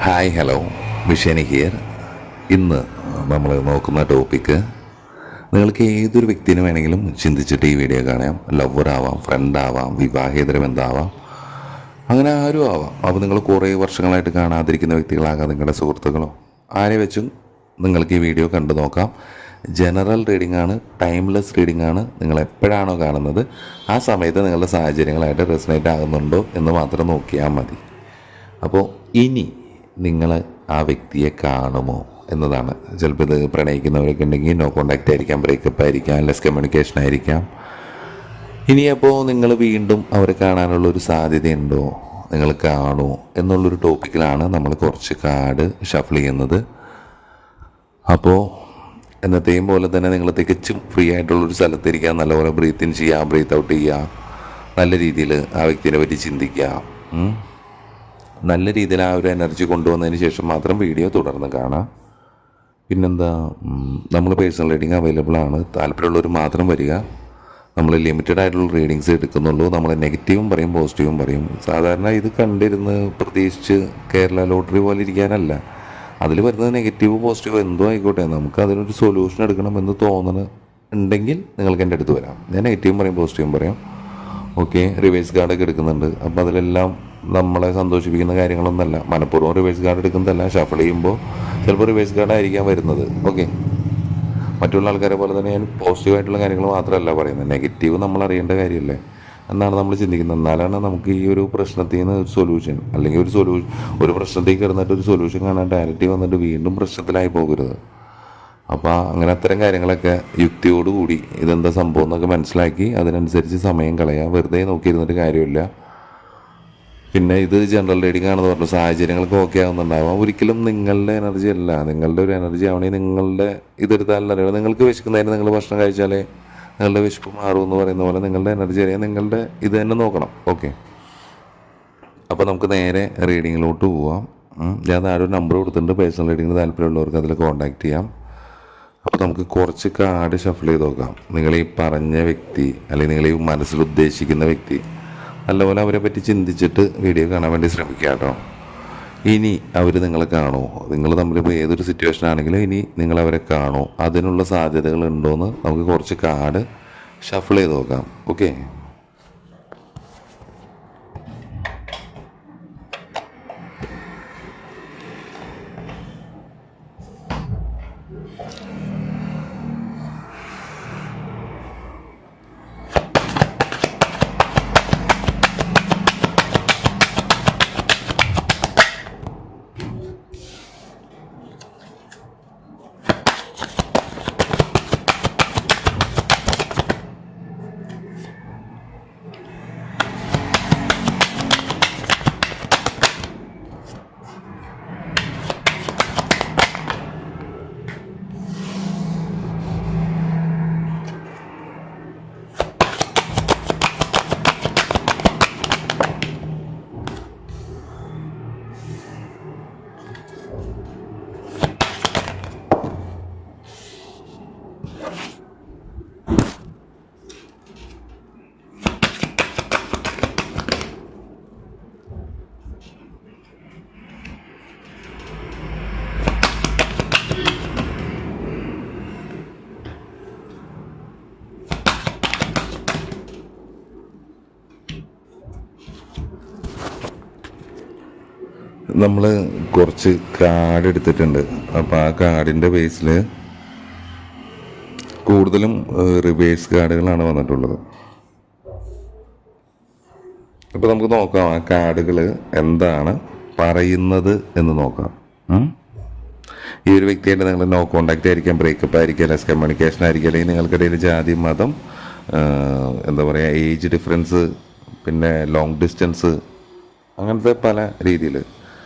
Hi hello വിഷേനി here. ഇന്ന് നമ്മൾ നോക്കുന്ന ടോപ്പിക്ക് നിങ്ങൾക്ക് ഏതൊരു വ്യക്തിനെ വേണമെങ്കിലും ചിന്തിച്ചിട്ട് ഈ വീഡിയോ കാണാം. ലവറാവാം, ഫ്രണ്ടാവാം, വിവാഹേതര ബന്ധമാവാം, അങ്ങനെ ആരും ആവാം. അപ്പോൾ നിങ്ങൾ കുറേ വർഷങ്ങളായിട്ട് കാണാതിരിക്കുന്ന വ്യക്തികളാകാം, നിങ്ങളുടെ സുഹൃത്തുക്കളോ ആരെ വെച്ചും നിങ്ങൾക്ക് ഈ വീഡിയോ കണ്ടു നോക്കാം. ജനറൽ റീഡിംഗ് ആണ്, ടൈംലെസ് റീഡിംഗ് ആണ്. നിങ്ങൾ എപ്പോഴാണോ കാണുന്നത് ആ സമയത്ത് നിങ്ങളുടെ സാഹചര്യങ്ങളായിട്ട് റെസനേറ്റ് ആകുന്നുണ്ടോ എന്ന് മാത്രം നോക്കിയാൽ മതി. അപ്പോൾ ഇനി നിങ്ങൾ ആ വ്യക്തിയെ കാണുമോ എന്നതാണ്. ചിലപ്പോൾ ഇത് പ്രണയിക്കുന്നവരൊക്കെ ഉണ്ടെങ്കിൽ നോ കോണ്ടാക്റ്റ് ആയിരിക്കാം, ബ്രേക്കപ്പ് ആയിരിക്കാം, ലെസ് കമ്മ്യൂണിക്കേഷൻ ആയിരിക്കാം. ഇനിയപ്പോൾ നിങ്ങൾ വീണ്ടും അവരെ കാണാനുള്ളൊരു സാധ്യതയുണ്ടോ, നിങ്ങൾ കാണുമോ എന്നുള്ളൊരു ടോപ്പിക്കിലാണ് നമ്മൾ കുറച്ച് കാർഡ് ഷഫിൾ ചെയ്യുന്നത്. അപ്പോൾ എന്നത്തെയും പോലെ തന്നെ നിങ്ങൾ തികച്ചും ഫ്രീ ആയിട്ടുള്ളൊരു സ്ഥലത്തിരിക്കുക, നല്ലപോലെ ബ്രീത്ത് ഇൻ ചെയ്യുക, ബ്രീത്ത് ഔട്ട് ചെയ്യുക, നല്ല രീതിയിൽ ആ വ്യക്തിയെ പറ്റി ചിന്തിക്കുക. നല്ല രീതിയിൽ ആ ഒരു എനർജി കൊണ്ടുവന്നതിന് ശേഷം മാത്രം വീഡിയോ തുടർന്ന് കാണാം. പിന്നെന്താ, നമ്മൾ പേഴ്സണൽ റീഡിങ് അവൈലബിൾ ആണ്. താല്പര്യമുള്ളവർ മാത്രം വരിക. നമ്മൾ ലിമിറ്റഡ് ആയിട്ടുള്ള റീഡിങ്സ് എടുക്കുന്നുള്ളൂ. നമ്മൾ നെഗറ്റീവും പറയും, പോസിറ്റീവും പറയും. സാധാരണ ഇത് കണ്ടിരുന്ന് പ്രതീക്ഷിച്ച് കേരള ലോട്ടറി പോലെ ഇരിക്കാനല്ല. അതിൽ വരുന്നത് നെഗറ്റീവ് പോസിറ്റീവ് എന്തോ ആയിക്കോട്ടെ, നമുക്ക് അതിനൊരു സൊല്യൂഷൻ എടുക്കണമെന്ന് തോന്നുന്നുണ്ടെങ്കിൽ നിങ്ങൾക്ക് എൻ്റെ അടുത്ത് വരാം. ഞാൻ നെഗറ്റീവും പറയും, പോസിറ്റീവും പറയും. ഓക്കെ, റിവേഴ്സ് കാർഡൊക്കെ എടുക്കുന്നുണ്ട്. അപ്പോൾ അതിലെല്ലാം നമ്മളെ സന്തോഷിപ്പിക്കുന്ന കാര്യങ്ങളൊന്നുമല്ല. മനഃപൂർവ്വം റിവേഴ്സ് കാർഡ് എടുക്കുന്നതല്ല. ഷഫിൾ ചെയ്യുമ്പോൾ ചിലപ്പോൾ റിവേഴ്സ് കാർഡായിരിക്കാം വരുന്നത്. ഓക്കെ, മറ്റുള്ള ആൾക്കാരെ പോലെ തന്നെ ഞാൻ പോസിറ്റീവായിട്ടുള്ള കാര്യങ്ങൾ മാത്രമല്ല പറയുന്നത്. നെഗറ്റീവ് നമ്മൾ അറിയേണ്ട കാര്യമല്ലേ എന്നാണ് നമ്മൾ ചിന്തിക്കുന്നത്. എന്നാലാണ് നമുക്ക് ഈ ഒരു പ്രശ്നത്തിൽ നിന്ന് ഒരു സൊല്യൂഷൻ, അല്ലെങ്കിൽ ഒരു പ്രശ്നത്തേക്ക് കിടന്നിട്ട് ഒരു സൊല്യൂഷൻ കാണാൻ ഡയറക്റ്റ് വന്നിട്ട് വീണ്ടും പ്രശ്നത്തിലായി പോകരുത്. അപ്പോൾ അങ്ങനെ അത്തരം കാര്യങ്ങളൊക്കെ യുക്തിയോടുകൂടി ഇതെന്താ സംഭവം എന്നൊക്കെ മനസ്സിലാക്കി അതിനനുസരിച്ച് സമയം കളയുക. വെറുതെ നോക്കിയിരുന്നിട്ട് കാര്യമില്ല. പിന്നെ ഇത് ജനറൽ റീഡിംഗ് ആണെന്ന് പറഞ്ഞു, സാഹചര്യങ്ങൾക്ക് ഓക്കെ ആവുന്നുണ്ടാവാം. ഒരിക്കലും നിങ്ങളുടെ എനർജി അല്ല. നിങ്ങളുടെ ഒരു എനർജി ആവണമെങ്കിൽ നിങ്ങളുടെ ഇതെടുത്താലല്ല അറിയുള്ളൂ. നിങ്ങൾക്ക് വിശക്കുന്നതിന് നിങ്ങൾ ഭക്ഷണം കഴിച്ചാലേ നിങ്ങളുടെ വിശപ്പ് മാറും എന്ന് പറയുന്ന പോലെ നിങ്ങളുടെ എനർജി അറിയാൻ നിങ്ങളുടെ ഇത് തന്നെ നോക്കണം. ഓക്കെ, അപ്പോൾ നമുക്ക് നേരെ റീഡിങ്ങിലോട്ട് പോവാം. ഞാൻ താഴെ ഒരു നമ്പർ കൊടുത്തിട്ടുണ്ട്. പേഴ്സണൽ റീഡിങ്ങിന് താല്പര്യമുള്ളവർക്ക് അതിൽ കോൺടാക്റ്റ് ചെയ്യാം. അപ്പോൾ നമുക്ക് കുറച്ച് കാർഡ് ഷഫിൾ ചെയ്ത് നോക്കാം. നിങ്ങൾ ഈ പറഞ്ഞ വ്യക്തി, അല്ലെങ്കിൽ നിങ്ങൾ ഈ മനസ്സിൽ ഉദ്ദേശിക്കുന്ന വ്യക്തി, നല്ലപോലെ അവരെ പറ്റി ചിന്തിച്ചിട്ട് വീഡിയോ കാണാൻ വേണ്ടി ശ്രമിക്കുക കേട്ടോ. ഇനി അവർ നിങ്ങളെ കാണുമോ, നിങ്ങൾ തമ്മിലിപ്പോൾ ഏതൊരു സിറ്റുവേഷൻ ആണെങ്കിലും ഇനി നിങ്ങളവരെ കാണുമോ, അതിനുള്ള സാധ്യതകൾ ഉണ്ടോയെന്ന് നമുക്ക് കുറച്ച് കാർഡ് ഷഫിൾ ചെയ്ത് നോക്കാം. ഓക്കെ, നമ്മൾ കുറച്ച് കാർഡ് എടുത്തിട്ടുണ്ട്. അപ്പോൾ ആ കാർഡിൻ്റെ ബേസിൽ കൂടുതലും റിവേഴ്സ് കാർഡുകളാണ് വന്നിട്ടുള്ളത്. അപ്പോൾ നമുക്ക് നോക്കാം ആ കാർഡുകൾ എന്താണ് പറയുന്നത് എന്ന് നോക്കാം. ഈ ഒരു വ്യക്തിയായിട്ട് നിങ്ങൾ നോ കോണ്ടാക്റ്റ് ആയിരിക്കാം, ബ്രേക്കപ്പ് ആയിരിക്കാം, ലെസ് കമ്മ്യൂണിക്കേഷൻ ആയിരിക്കും, അല്ലെങ്കിൽ നിങ്ങൾക്കിടയിൽ ജാതി, മതം, എന്താ പറയുക, ഏജ് ഡിഫറൻസ്, പിന്നെ ലോങ് ഡിസ്റ്റൻസ്, അങ്ങനത്തെ പല രീതിയിൽ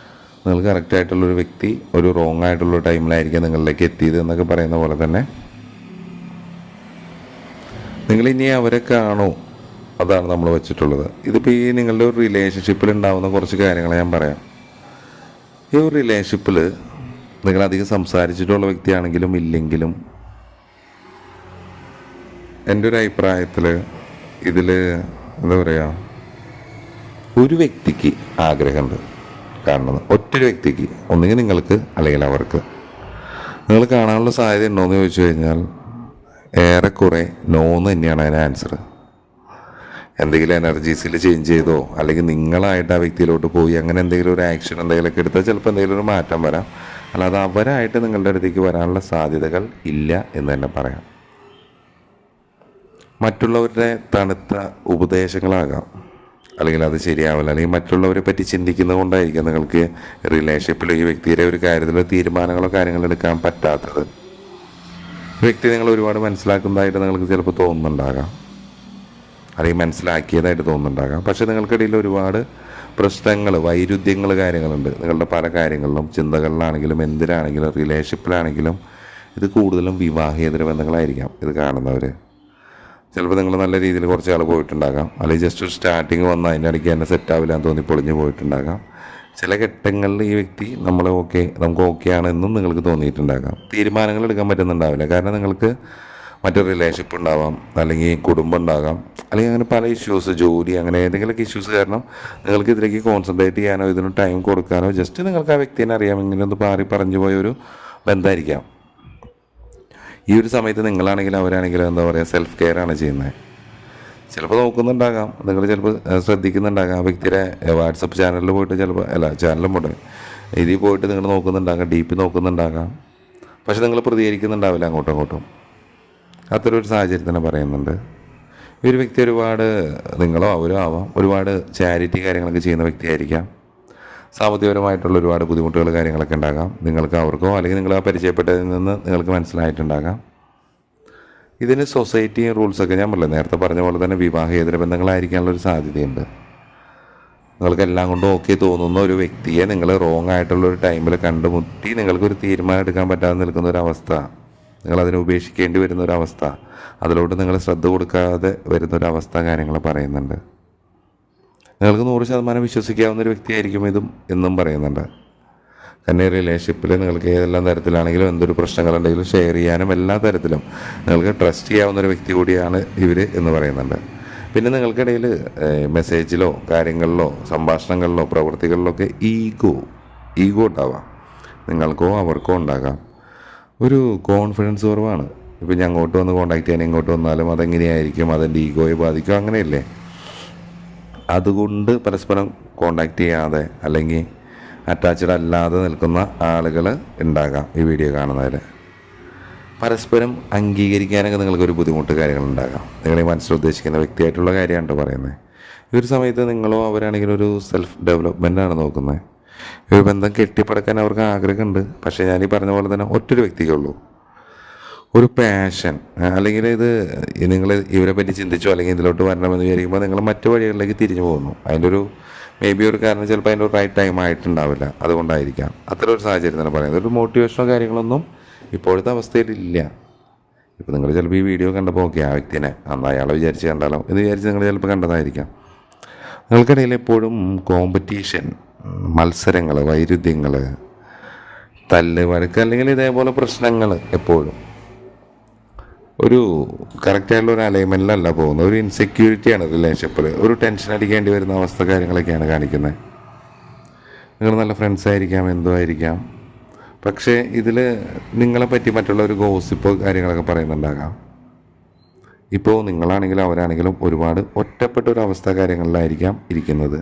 നിങ്ങൾക്ക് കറക്റ്റായിട്ടുള്ളൊരു വ്യക്തി ഒരു റോങ് ആയിട്ടുള്ള ടൈമിലായിരിക്കും നിങ്ങളിലേക്ക് എത്തിയത് എന്നൊക്കെ പറയുന്ന പോലെ തന്നെ നിങ്ങളിനി അവരെ കാണൂ, അതാണ് നമ്മൾ വെച്ചിട്ടുള്ളത്. ഇതിപ്പോൾ ഈ നിങ്ങളുടെ ഒരു റിലേഷൻഷിപ്പിൽ ഉണ്ടാകുന്ന കുറച്ച് കാര്യങ്ങൾ ഞാൻ പറയാം. ഈ ഒരു റിലേഷൻഷിപ്പിൽ നിങ്ങളധികം സംസാരിച്ചിട്ടുള്ള വ്യക്തിയാണെങ്കിലും ഇല്ലെങ്കിലും എൻ്റെ ഒരു അഭിപ്രായത്തിൽ ഇതിൽ എന്താ പറയുക, ഒരു വ്യക്തിക്ക് ആഗ്രഹമുണ്ട് കാണുന്നത്. ഒറ്റൊരു വ്യക്തിക്ക്, ഒന്നുകിൽ നിങ്ങൾക്ക് അല്ലെങ്കിൽ അവർക്ക്. നിങ്ങൾ കാണാനുള്ള സാധ്യത ഉണ്ടോയെന്ന് ചോദിച്ചു കഴിഞ്ഞാൽ ഏറെക്കുറെ നോന്ന് തന്നെയാണ് അതിന് ആൻസർ. എന്തെങ്കിലും എനർജീസിൽ ചേഞ്ച് ചെയ്തോ അല്ലെങ്കിൽ നിങ്ങളായിട്ട് ആ വ്യക്തിയിലോട്ട് പോയി അങ്ങനെ എന്തെങ്കിലും ഒരു ആക്ഷൻ എന്തെങ്കിലുമൊക്കെ എടുത്താൽ ചിലപ്പോൾ എന്തെങ്കിലും ഒരു മാറ്റം വരാം. അല്ലാതെ അവരായിട്ട് നിങ്ങളുടെ അടുത്തേക്ക് വരാനുള്ള സാധ്യതകൾ ഇല്ല എന്ന് തന്നെ പറയാം. മറ്റുള്ളവരുടെ തണുത്ത ഉപദേശങ്ങളാകാം, അല്ലെങ്കിൽ അത് ശരിയാവില്ല, അല്ലെങ്കിൽ മറ്റുള്ളവരെ പറ്റി ചിന്തിക്കുന്നത് കൊണ്ടായിരിക്കാം നിങ്ങൾക്ക് റിലേഷൻഷിപ്പിൽ ഈ വ്യക്തിയുടെ ഒരു കാര്യത്തിൽ തീരുമാനങ്ങളോ കാര്യങ്ങളോ എടുക്കാൻ പറ്റാത്തത്. വ്യക്തി നിങ്ങൾ ഒരുപാട് മനസ്സിലാക്കുന്നതായിട്ട് നിങ്ങൾക്ക് ചിലപ്പോൾ തോന്നുന്നുണ്ടാകാം, അല്ലെങ്കിൽ മനസ്സിലാക്കിയതായിട്ട് തോന്നുന്നുണ്ടാകാം. പക്ഷേ നിങ്ങൾക്കിടയിൽ ഒരുപാട് പ്രശ്നങ്ങൾ, വൈരുദ്ധ്യങ്ങൾ, കാര്യങ്ങളുണ്ട് നിങ്ങളുടെ പല കാര്യങ്ങളിലും, ചിന്തകളിലാണെങ്കിലും എന്തിനാണെങ്കിലും റിലേഷൻഷിപ്പിലാണെങ്കിലും. ഇത് കൂടുതലും വിവാഹേതര ബന്ധങ്ങളായിരിക്കാം ഇത് കാണുന്നവർ. ചിലപ്പോൾ നിങ്ങൾ നല്ല രീതിയിൽ കുറച്ച് ആൾ പോയിട്ടുണ്ടാകാം, അല്ലെങ്കിൽ ജസ്റ്റ് ഒരു സ്റ്റാർട്ടിങ് വന്ന് അതിൻ്റെ ഇടയ്ക്ക് തന്നെ സെറ്റാവില്ല എന്ന് തോന്നി പൊളിഞ്ഞ് പോയിട്ടുണ്ടാകാം. ചില ഘട്ടങ്ങളിൽ ഈ വ്യക്തി നമുക്ക് ഓക്കെ ആണെന്നും നിങ്ങൾക്ക് തോന്നിയിട്ടുണ്ടാകാം. തീരുമാനങ്ങൾ എടുക്കാൻ പറ്റുന്നുണ്ടാവില്ല, കാരണം നിങ്ങൾക്ക് മറ്റൊരു റിലേഷൻഷിപ്പ് ഉണ്ടാവാം, അല്ലെങ്കിൽ കുടുംബം ഉണ്ടാകാം, അല്ലെങ്കിൽ അങ്ങനെ പല ഇഷ്യൂസ്, ജോലി, അങ്ങനെ ഏതെങ്കിലുമൊക്കെ ഇഷ്യൂസ് കാരണം നിങ്ങൾക്ക് ഇതിലേക്ക് കോൺസെൻട്രേറ്റ് ചെയ്യാനോ ഇതിന് ടൈം കൊടുക്കാനോ ജസ്റ്റ് നിങ്ങൾക്ക് ആ വ്യക്തിനെ അറിയാമെങ്കിലും ഒന്ന് പറഞ്ഞു പോയൊരു ബന്ധമായിരിക്കാം. ഈ ഒരു സമയത്ത് നിങ്ങളാണെങ്കിലും അവരാണെങ്കിലും എന്താ പറയുക, സെൽഫ് കെയർ ആണ് ചെയ്യുന്നത്. ചിലപ്പോൾ നോക്കുന്നുണ്ടാകാം, നിങ്ങൾ ചിലപ്പോൾ ശ്രദ്ധിക്കുന്നുണ്ടാകാം, ആ വ്യക്തിയുടെ വാട്സപ്പ് ചാനലിൽ പോയിട്ട് ചിലപ്പോൾ ചാനലും പോട്ടെ ഇതിൽ പോയിട്ട് നിങ്ങൾ നോക്കുന്നുണ്ടാകാം, ഡീപ്പ് നോക്കുന്നുണ്ടാകാം. പക്ഷെ നിങ്ങൾ പ്രതികരിക്കുന്നുണ്ടാവില്ല അങ്ങോട്ടും അങ്ങോട്ടും. അത്തരൊരു സാഹചര്യത്തിനെ പറയുന്നുണ്ട്. ഈ ഒരു വ്യക്തി ഒരുപാട്, നിങ്ങളോ അവരോ ആവാം, ഒരുപാട് ചാരിറ്റി കാര്യങ്ങളൊക്കെ ചെയ്യുന്ന വ്യക്തിയായിരിക്കാം. സാമ്പത്തികപരമായിട്ടുള്ള ഒരുപാട് ബുദ്ധിമുട്ടുകൾ കാര്യങ്ങളൊക്കെ ഉണ്ടാകാം നിങ്ങൾക്ക്, അവർക്കോ, അല്ലെങ്കിൽ നിങ്ങൾ ആ പരിചയപ്പെട്ടതിൽ നിന്ന് നിങ്ങൾക്ക് മനസ്സിലായിട്ടുണ്ടാകാം. ഇതിന് സൊസൈറ്റിയും റൂൾസൊക്കെ ഞാൻ നേരത്തെ പറഞ്ഞ പോലെ തന്നെ വിവാഹേതര ബന്ധങ്ങളായിരിക്കാനുള്ളൊരു സാധ്യതയുണ്ട്. നിങ്ങൾക്കെല്ലാം കൊണ്ടും ഓക്കെ തോന്നുന്ന ഒരു വ്യക്തിയെ നിങ്ങൾ റോങ് ആയിട്ടുള്ളൊരു ടൈമിൽ കണ്ടുമുട്ടി നിങ്ങൾക്കൊരു തീരുമാനം എടുക്കാൻ പറ്റാതെ നിൽക്കുന്ന ഒരവസ്ഥ, നിങ്ങളതിനെ ഉപേക്ഷിക്കേണ്ടി വരുന്നൊരവസ്ഥ, അതിലോട്ട് നിങ്ങൾ ശ്രദ്ധ കൊടുക്കാതെ വരുന്നൊരവസ്ഥ കാര്യങ്ങൾ പറയുന്നുണ്ട്. നിങ്ങൾക്ക് 100% വിശ്വസിക്കാവുന്ന ഒരു വ്യക്തിയായിരിക്കും ഇതും എന്നും പറയുന്നുണ്ട്. കാരണം റിലേഷൻഷിപ്പിൽ നിങ്ങൾക്ക് ഏതെല്ലാം തരത്തിലാണെങ്കിലും എന്തൊരു പ്രശ്നങ്ങളുണ്ടെങ്കിലും ഷെയർ ചെയ്യാനും എല്ലാ തരത്തിലും നിങ്ങൾക്ക് ട്രസ്റ്റ് ചെയ്യാവുന്ന ഒരു വ്യക്തി കൂടിയാണ് ഇവർ എന്ന് പറയുന്നുണ്ട്. പിന്നെ നിങ്ങൾക്കിടയിൽ മെസ്സേജിലോ കാര്യങ്ങളിലോ സംഭാഷണങ്ങളിലോ പ്രവൃത്തികളിലോ ഒക്കെ ഈഗോ ഉണ്ടാവാം, നിങ്ങൾക്കോ അവർക്കോ ഉണ്ടാകാം. ഒരു കോൺഫിഡൻസ് കുറവാണ്. ഇപ്പം ഞാൻ അങ്ങോട്ട് വന്ന് കോൺടാക്ട് ചെയ്യാൻ ഇങ്ങോട്ട് വന്നാലും അതെങ്ങനെയായിരിക്കും, അതെൻ്റെ ഈഗോയെ ബാധിക്കും, അങ്ങനെയല്ലേ. അതുകൊണ്ട് പരസ്പരം കോണ്ടാക്ട് ചെയ്യാതെ അല്ലെങ്കിൽ അറ്റാച്ച്ഡ് അല്ലാതെ നിൽക്കുന്ന ആളുകൾ ഉണ്ടാകാം ഈ വീഡിയോ കാണുന്നവർ. പരസ്പരം അംഗീകരിക്കാനൊക്കെ നിങ്ങൾക്കൊരു ബുദ്ധിമുട്ട് കാര്യങ്ങളുണ്ടാകാം. നിങ്ങൾ ഈ മനസ്സിലുദ്ദേശിക്കുന്ന വ്യക്തിയായിട്ടുള്ള കാര്യമാണ് പറയുന്നത്. ഈ ഒരു സമയത്ത് നിങ്ങളോ അവരാണെങ്കിലും ഒരു സെൽഫ് ഡെവലപ്മെൻ്റാണ് നോക്കുന്നത്. ഒരു ബന്ധം കെട്ടിപ്പടുക്കാൻ അവർക്ക് ആഗ്രഹമുണ്ട്. പക്ഷേ ഞാനീ പറഞ്ഞ പോലെ തന്നെ ഒറ്റൊരു വ്യക്തിക്കുള്ളൂ ഒരു പാഷൻ, അല്ലെങ്കിൽ ഇത് നിങ്ങൾ ഇവരെ പറ്റി ചിന്തിച്ചോ അല്ലെങ്കിൽ ഇതിലോട്ട് വരണമെന്ന് വിചാരിക്കുമ്പോൾ നിങ്ങൾ മറ്റു വഴികളിലേക്ക് തിരിഞ്ഞു പോകുന്നു. അതിൻ്റെ ഒരു ഒരു കാരണം ചിലപ്പോൾ അതിൻ്റെ ഒരു റൈറ്റ് ടൈം ആയിട്ടുണ്ടാവില്ല, അതുകൊണ്ടായിരിക്കാം. അത്ര ഒരു സാഹചര്യം തന്നെ പറയുന്നത്. ഒരു മോട്ടിവേഷനോ കാര്യങ്ങളൊന്നും ഇപ്പോഴത്തെ അവസ്ഥയിലില്ല. ഇപ്പോൾ നിങ്ങൾ ചിലപ്പോൾ ഈ വീഡിയോ കണ്ടപ്പോൾ ഓക്കെ ആ വ്യക്തിനെ അന്ന് അയാളെ വിചാരിച്ച് കണ്ടാലോ എന്ന് വിചാരിച്ച് നിങ്ങൾ ചിലപ്പോൾ കണ്ടതായിരിക്കാം. നിങ്ങൾക്കിടയിൽ എപ്പോഴും കോമ്പറ്റീഷൻ, മത്സരങ്ങൾ, വൈരുദ്ധ്യങ്ങൾ, തല്ല്, വഴക്ക്, അല്ലെങ്കിൽ ഇതേപോലെ പ്രശ്നങ്ങൾ എപ്പോഴും ഒരു കറക്റ്റായിട്ടുള്ള ഒരു അലൈൻമെൻറ്റിലല്ല പോകുന്നത്. ഒരു ഇൻസെക്യൂരിറ്റിയാണ് റിലേഷൻഷിപ്പിൽ, ഒരു ടെൻഷൻ അടിക്കേണ്ടി വരുന്ന അവസ്ഥ കാര്യങ്ങളൊക്കെയാണ് കാണിക്കുന്നത്. നിങ്ങൾ നല്ല ഫ്രണ്ട്സ് ആയിരിക്കാം, എന്തോ ആയിരിക്കാം, പക്ഷേ ഇതിൽ നിങ്ങളെപ്പറ്റി മറ്റുള്ള ഒരു ഗോസിപ്പ് കാര്യങ്ങളൊക്കെ പറയുന്നുണ്ടാകാം. ഇപ്പോൾ നിങ്ങളാണെങ്കിലും അവരാണെങ്കിലും ഒരുപാട് ഒറ്റപ്പെട്ട ഒരു അവസ്ഥ കാര്യങ്ങളിലായിരിക്കാം ഇരിക്കുന്നത്.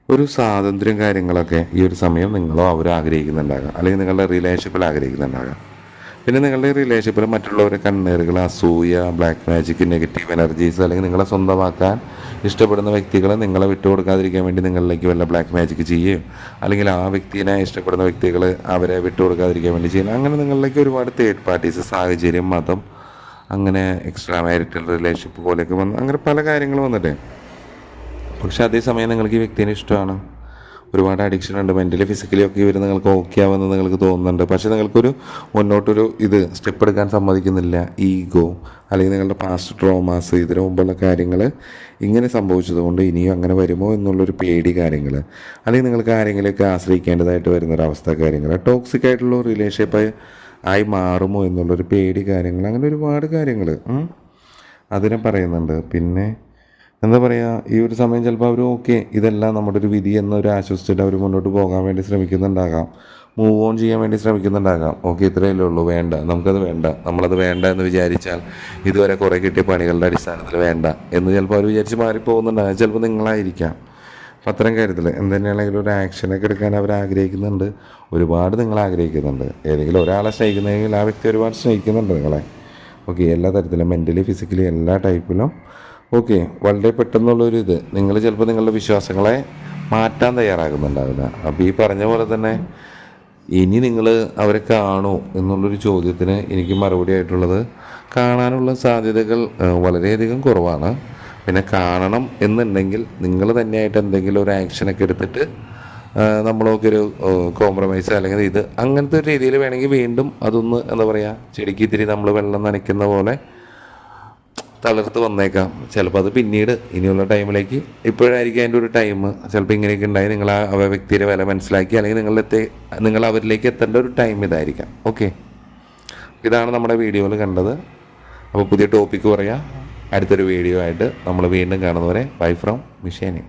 ഒരു സ്വാതന്ത്ര്യം കാര്യങ്ങളൊക്കെ ഈ ഒരു സമയം നിങ്ങളോ അവരോ ആഗ്രഹിക്കുന്നുണ്ടാകാം, അല്ലെങ്കിൽ നിങ്ങളുടെ റിലേഷൻഷിപ്പിൽ ആഗ്രഹിക്കുന്നുണ്ടാകാം. പിന്നെ നിങ്ങളുടെ റിലേഷൻഷിപ്പിൽ മറ്റുള്ളവരെ കണ്ണേറുകൾ, അസൂയ, ബ്ലാക്ക് മാജിക്, നെഗറ്റീവ് എനർജീസ്, അല്ലെങ്കിൽ നിങ്ങളെ സ്വന്തമാക്കാൻ ഇഷ്ടപ്പെടുന്ന വ്യക്തികളെ നിങ്ങളെ വിട്ടുകൊടുക്കാതിരിക്കാൻ വേണ്ടി നിങ്ങളിലേക്ക് വല്ല ബ്ലാക്ക് മാജിക് ചെയ്യുകയും, അല്ലെങ്കിൽ ആ വ്യക്തിനെ ഇഷ്ടപ്പെടുന്ന വ്യക്തികൾ അവരെ വിട്ടുകൊടുക്കാതിരിക്കാൻ വേണ്ടി ചെയ്യുന്നത്, അങ്ങനെ നിങ്ങളിലേക്ക് ഒരുപാട് തേർഡ് പാർട്ടീസ്, സാഹചര്യം, മതം, അങ്ങനെ എക്സ്ട്രാ മാരിറ്റൽ റിലേഷൻഷിപ്പ് പോലെയൊക്കെ വന്ന് അങ്ങനെ പല കാര്യങ്ങൾ വന്നിട്ടേ. പക്ഷെ അതേസമയം നിങ്ങൾക്ക് ഈ വ്യക്തിനെ ഇഷ്ടമാണ്, ഒരുപാട് അഡിക്ഷൻ ഉണ്ട്, മെൻ്റലി ഫിസിക്കലി ഒക്കെ ഇവർ നിങ്ങൾക്ക് ഓക്കെ ആവുമെന്ന് നിങ്ങൾക്ക് തോന്നുന്നുണ്ട്. പക്ഷേ നിങ്ങൾക്കൊരു മുന്നോട്ടൊരു സ്റ്റെപ്പ് എടുക്കാൻ സമ്മതിക്കുന്നില്ല. ഈഗോ, അല്ലെങ്കിൽ നിങ്ങളുടെ പാസ്റ്റ് ട്രോമാസ്, ഇതിനു മുമ്പുള്ള കാര്യങ്ങൾ ഇങ്ങനെ സംഭവിച്ചതുകൊണ്ട് ഇനിയും അങ്ങനെ വരുമോ എന്നുള്ളൊരു പേടി കാര്യങ്ങൾ, അല്ലെങ്കിൽ നിങ്ങൾക്ക് ആരെങ്കിലുമൊക്കെ ആശ്രയിക്കേണ്ടതായിട്ട് വരുന്നൊരവസ്ഥ കാര്യങ്ങൾ, ടോക്സിക് ആയിട്ടുള്ള റിലേഷൻഷിപ്പ് ആയി മാറുമോ എന്നുള്ളൊരു പേടി കാര്യങ്ങൾ, അങ്ങനെ ഒരുപാട് കാര്യങ്ങൾ അതിനെ പറയുന്നുണ്ട്. പിന്നെ എന്താ പറയുക, ഈ ഒരു സമയം ചിലപ്പോൾ അവർ ഓക്കെ ഇതെല്ലാം നമ്മുടെ ഒരു വിധി എന്നൊരു ആശ്വസിച്ചിട്ട് അവർ മുന്നോട്ട് പോകാൻ വേണ്ടി ശ്രമിക്കുന്നുണ്ടാകാം, മൂവ് ഓൺ ചെയ്യാൻ വേണ്ടി ശ്രമിക്കുന്നുണ്ടാകാം. ഓക്കെ ഇത്രയല്ലേ ഉള്ളൂ, വേണ്ട നമുക്കത് വേണ്ട, നമ്മളത് വേണ്ട എന്ന് വിചാരിച്ചാൽ ഇതുവരെ കുറേ കിട്ടിയ പണികളുടെ അടിസ്ഥാനത്തിൽ വേണ്ട എന്ന് ചിലപ്പോൾ അവർ വിചാരിച്ച് മാറിപ്പോകുന്നുണ്ടാകാം. ചിലപ്പോൾ നിങ്ങളായിരിക്കാം. അപ്പം അത്തരം കാര്യത്തിൽ എന്തുതന്നെയാണെങ്കിലും ഒരു ആക്ഷനൊക്കെ എടുക്കാൻ അവർ ആഗ്രഹിക്കുന്നുണ്ട്, ഒരുപാട് നിങ്ങൾ ആഗ്രഹിക്കുന്നുണ്ട്. ഏതെങ്കിലും ഒരാളെ സ്നേഹിക്കുന്നെങ്കിൽ ആ വ്യക്തി ഒരുപാട് സ്നേഹിക്കുന്നുണ്ട് നിങ്ങളെ. ഓക്കെ എല്ലാ തരത്തിലും മെൻ്റലി ഫിസിക്കലി എല്ലാ ടൈപ്പിലും ഓക്കെ വളരെ പെട്ടെന്നുള്ളൊരു ഇത് നിങ്ങൾ ചിലപ്പോൾ നിങ്ങളുടെ വിശ്വാസങ്ങളെ മാറ്റാൻ തയ്യാറാകുന്നുണ്ടാവില്ല. അപ്പോൾ ഈ പറഞ്ഞ പോലെ തന്നെ ഇനി നിങ്ങൾ അവരെ കാണോ എന്നുള്ളൊരു ചോദ്യത്തിന് എനിക്ക് മറുപടി ആയിട്ടുള്ളത് കാണാനുള്ള സാധ്യതകൾ വളരെയധികം കുറവാണ്. പിന്നെ കാണണം എന്നുണ്ടെങ്കിൽ നിങ്ങൾ തന്നെയായിട്ട് എന്തെങ്കിലും ഒരു ആക്ഷനൊക്കെ എടുത്തിട്ട് നമ്മളൊക്കെ ഒരു കോംപ്രമൈസ് അല്ലെങ്കിൽ ഇത് അങ്ങനത്തെ ഒരു രീതിയിൽ വേണമെങ്കിൽ വീണ്ടും അതൊന്ന് എന്താ പറയുക, ചെടിക്ക് ഇത്തിരി നമ്മൾ വെള്ളം നനയ്ക്കുന്ന പോലെ തളർത്ത് വന്നേക്കാം. ചിലപ്പോൾ അത് പിന്നീട് ഇനിയുള്ള ടൈമിലേക്ക്, ഇപ്പോഴായിരിക്കും അതിൻ്റെ ഒരു ടൈം ചിലപ്പോൾ ഇങ്ങനെയൊക്കെ ഉണ്ടായി നിങ്ങൾ ആ വ്യക്തിയുടെ വില മനസ്സിലാക്കി അല്ലെങ്കിൽ നിങ്ങൾ അവരിലേക്ക് എത്തേണ്ട ഒരു ടൈം ഇതായിരിക്കാം. ഓക്കെ, ഇതാണ് നമ്മുടെ വീഡിയോയിൽ കണ്ടത്. അപ്പോൾ പുതിയ ടോപ്പിക്ക് പറയാം അടുത്തൊരു വീഡിയോ ആയിട്ട് നമ്മൾ വീണ്ടും കാണുന്നവരെ ബൈ ഫ്രം മിഷേനി.